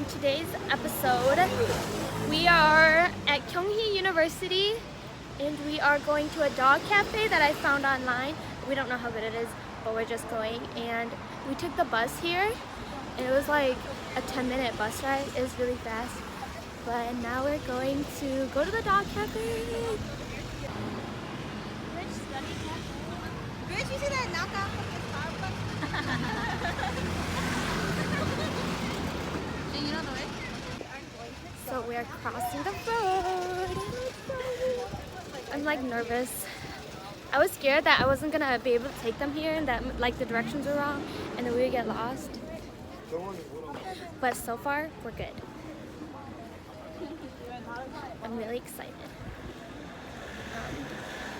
on today's episode. We are at Kyunghee University and we are going to a dog cafe that I found online. We don't know how good it is, but we're just going. And we took the bus here and it was like a 10-minute bus ride. It was really fast. But now we're going to go to the dog cafe. Bitch, you see that knockoff of the Starbucks? And you know the way? So we are crossing the road. I'm like nervous. I was scared that I wasn't gonna be able to take them here and that like the directions were wrong and then we would get lost. But so far, we're good. I'm really excited.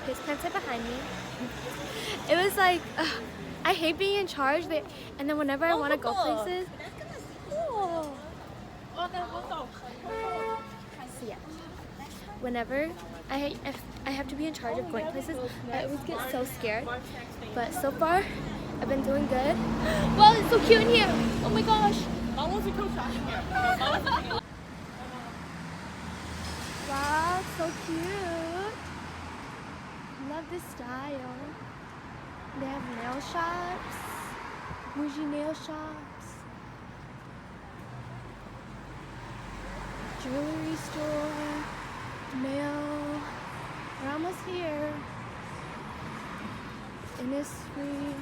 His parents are behind me. It was like, I hate being in charge, and then whenever I want to go places. Cool. So yeah, whenever I have to be in charge of going places, I always get so scared. But so far, I've been doing good. Wow, it's so cute in here. Oh my gosh. Wow, so cute. Love this style. They have nail shops, bougie nail shops, jewelry store, nail. We're almost here. Innisfree.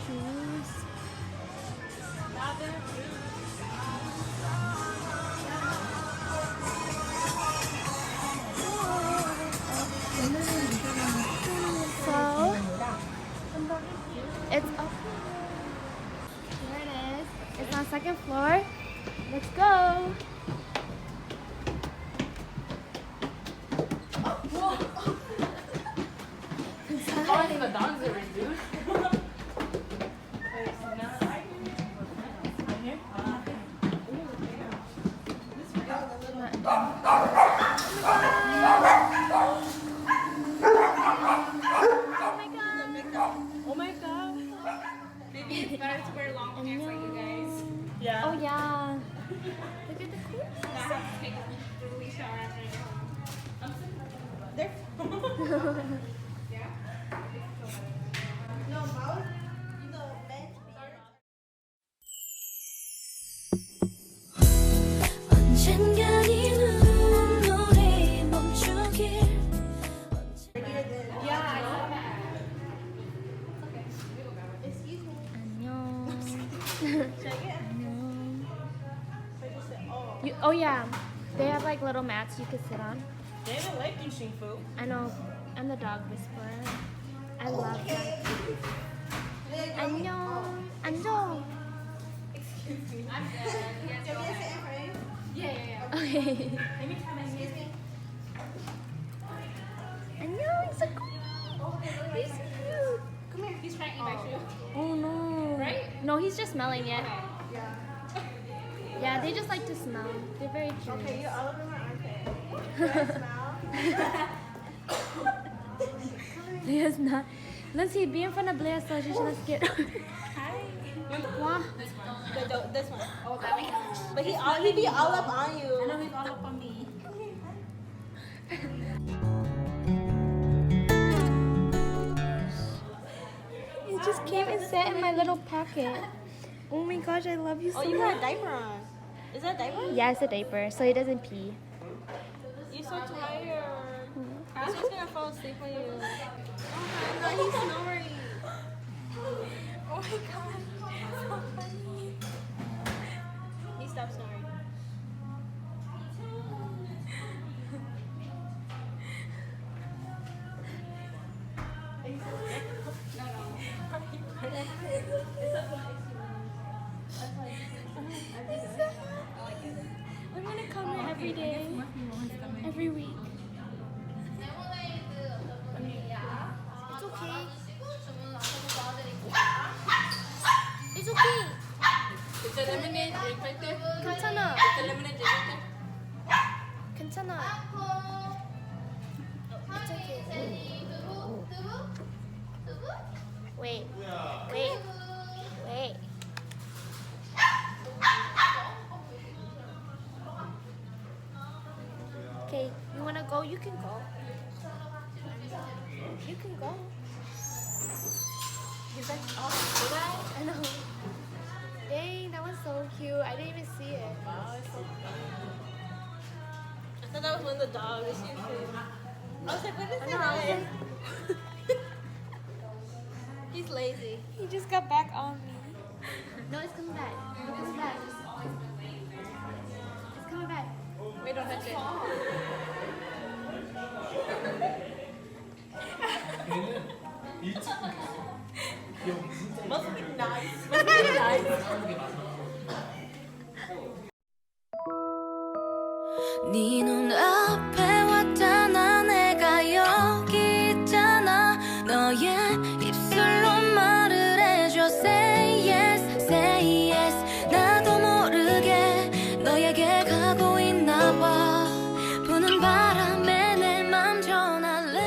Shoes. So, it's up here. It is. It's on second floor. Let's go. The dogs are reduced. Oh my god. Maybe it's better to wear long pants like you guys. Yeah. Oh yeah. Look at the cool. I have to take a really shower after I get home. They're Yeah? No, mouse? You know, bench. 언젠간 이 눈물이 멈추길 Oh yeah, they have like little mats you could sit on. They didn't like you, Shing-Fu. I know, I'm the dog whisperer. I love that. 안녕, 앉아. Okay. 안녕, it's so cool. He's so cute. Come here, he's trying to eat my shoe. Oh no. Right? No, he's just smelling it. Yeah, they just like to smell. They're very curious. Okay, you all over my armpit. Smile. Leah's not. Let's see, be in front of Leah so she should let's get. Hi. Wow. This one. Oh, that makes sense. But he be all up on you. I know he's all up on me. It just came and sat in my little pocket. Oh my gosh, I love you so Oh, you much. got a diaper on. Is that a diaper? Yeah, it's a diaper, so he doesn't pee. You're so tired. He's just gonna fall asleep on you. Oh my god, he's snoring. Oh my god, so funny. He stopped snoring. I'm gonna come here every day, every week. It's okay. It's okay. Is the lemonade drink right there? 괜찮아. You can go. You can go. He's like, oh, did I? I know. Dang, that was so cute. I didn't even see it. Wow, it's so funny. I thought that was one of the dogs. I was like, what is that? He's lazy. He just got back on me. No, it's coming back. It's coming back. It's coming back. Wait, don't touch it. Must be nice. Must be nice. 네 눈앞에 왔잖아 내가 여기 있잖아 너의 입술로 말을 해줘 Say yes, say yes 나도 모르게 너에게 가고 있나 봐 부는 바람에 내 맘 전할래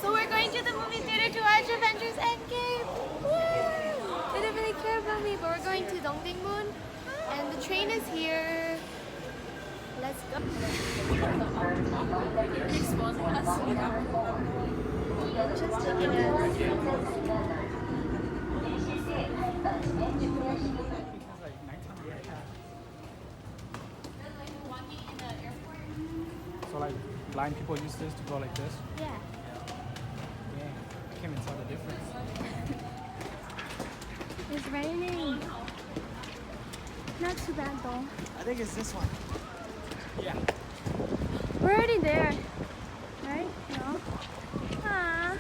So we're going to the movie theater to watch Avengers Endgame. Woo! They didn't really care about me, but we're going to Dongdaemun, and the train is here. Let's go. Exposing us. Just taking it. So like blind people use this to go like this? Yeah. Yeah. I can't even tell the difference. It's raining. Not too bad though. I think it's this one. Yeah. We're already there. Right? No? Ah.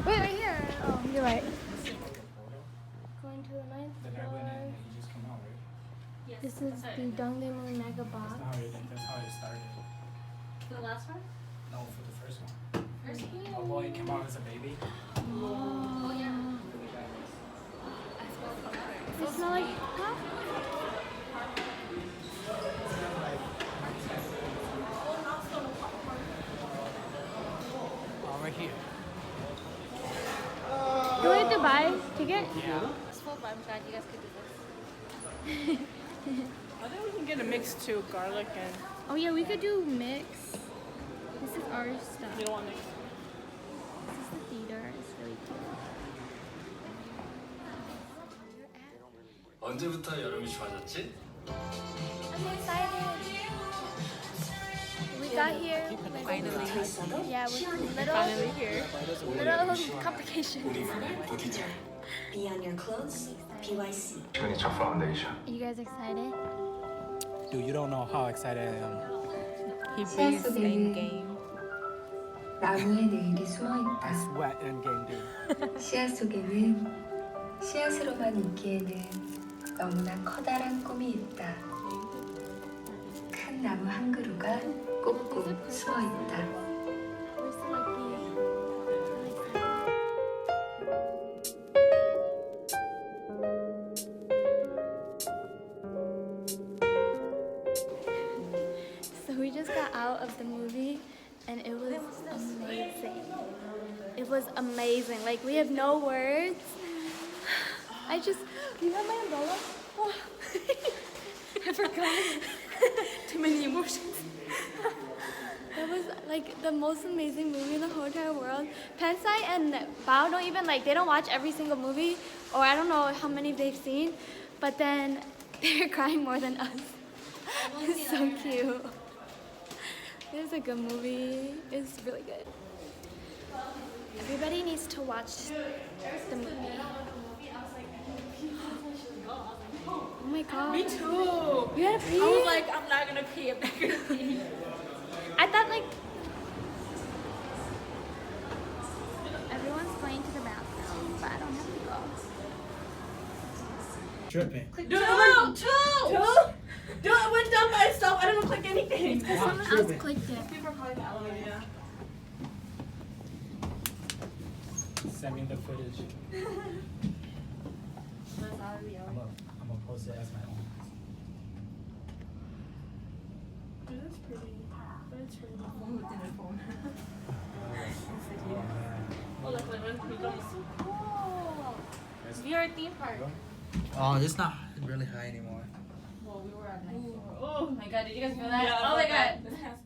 Wait, right here. Oh, you're right. Going to the ninth The guy went in floor. and he just came out, right? This is the Dongdaemun Megaplex. That's how it started. The last one? No, for the first one. A boy came out as a baby. Oh, yeah. They smell like, huh? Oh, right here. Do we have to buy ticket? Yeah. It's full, but I'm glad you guys could do this. I think we can get a mix too, garlic and Oh yeah, we could do mix. This is our stuff. you don't want mix. This is the theater. It's really cool. 언제부터 여름이 좋아졌지? I'm excited. We got here. Finally. Yeah, with Finally here. little complications. 우리만의 부디자. Be on your clothes, PYC. 시그니처 파운데이션. Are you guys excited? Dude, you don't know how excited I am. He breathes Endgame. 나무의 내일이 숨어있다. I sweat and game, dude. 씨앗 속에는 씨앗으로만 있기에는 너무나 커다란 꿈이 있다. 큰 나무 한 그루가 꼭꼭 숨어있다. We're so lucky. So we just got out of the movie and it was amazing. It was amazing. Like we have no words. You have my umbrella? Oh. I forgot. Too many emotions. That was like the most amazing movie in the whole entire world. Pansai and Bao don't even they don't watch every single movie, or I don't know how many they've seen, but then they're crying more than us. It's so cute. It was a good movie. It's really good. Everybody needs to watch the movie. Oh my god. Me too. You had to pee? I was like, I'm not gonna pee. I'm not gonna pee. I thought everyone's going to the bathroom, but I don't have to go. Dripping. Do it went down by itself. I didn't click anything. Because someone else clicked it. People are calling the elevator. Send me the footage. I'm gonna post it as my own. VR theme park. Oh, it's not really high anymore. Oh my god, did you guys feel that? Oh my god.